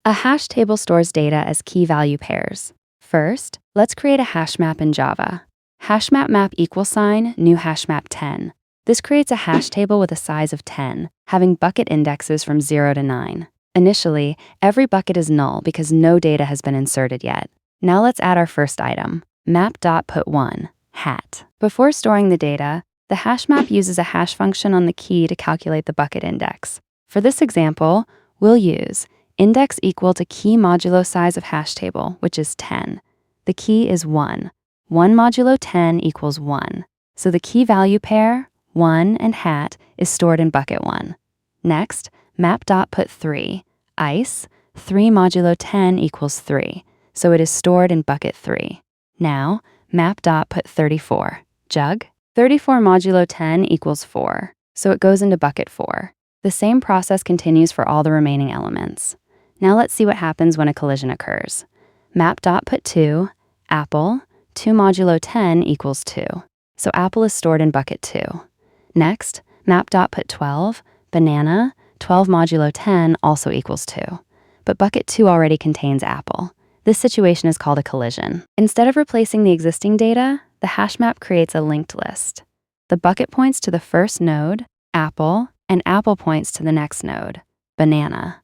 A hash table stores data as key-value pairs. First, let's create a hash map in Java. HashMap map =, new HashMap 10. This creates a hash table with a size of 10, having bucket indexes from 0 to 9. Initially, every bucket is null because no data has been inserted yet. Now let's add our first item, map.put1, hat. Before storing the data, the hash map uses a hash function on the key to calculate the bucket index. For this example, we'll use index equal to key modulo size of hash table, which is 10. The key is 1. 1 modulo 10 equals 1. So the key value pair, 1 and hat, is stored in bucket 1. Next, map.put3, ice, 3 modulo 10 equals 3. So it is stored in bucket 3. Now, map.put34, jug, 34 modulo 10 equals 4. So it goes into bucket 4. The same process continues for all the remaining elements. Now let's see what happens when a collision occurs. Map.put2, apple, 2 modulo 10 equals 2. So apple is stored in bucket 2. Next, map.put12, banana, 12 modulo 10 also equals 2. But bucket 2 already contains apple. This situation is called a collision. Instead of replacing the existing data, the hash map creates a linked list. The bucket points to the first node, apple, and apple points to the next node, banana.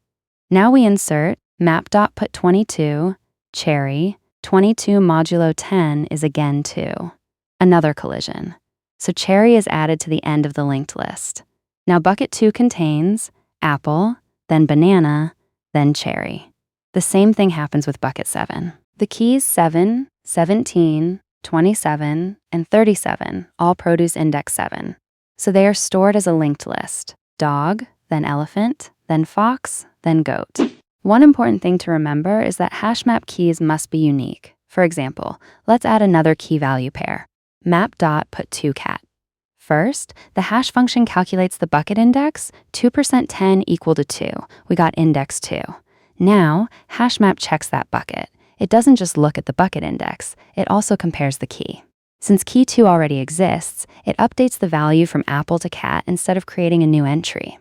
Now we insert map.put22, cherry, 22 modulo 10 is again 2. Another collision. So cherry is added to the end of the linked list. Now bucket 2 contains apple, then banana, then cherry. The same thing happens with bucket 7. The keys 7, 17, 27, and 37 all produce index 7. So they are stored as a linked list. Dog, then elephant, then fox, then goat. One important thing to remember is that HashMap keys must be unique. For example, let's add another key value pair, map.put2cat. First, the hash function calculates the bucket index, 2% 10 equal to 2. We got index 2. Now, HashMap checks that bucket. It doesn't just look at the bucket index, it also compares the key. Since key 2 already exists, it updates the value from apple to cat instead of creating a new entry.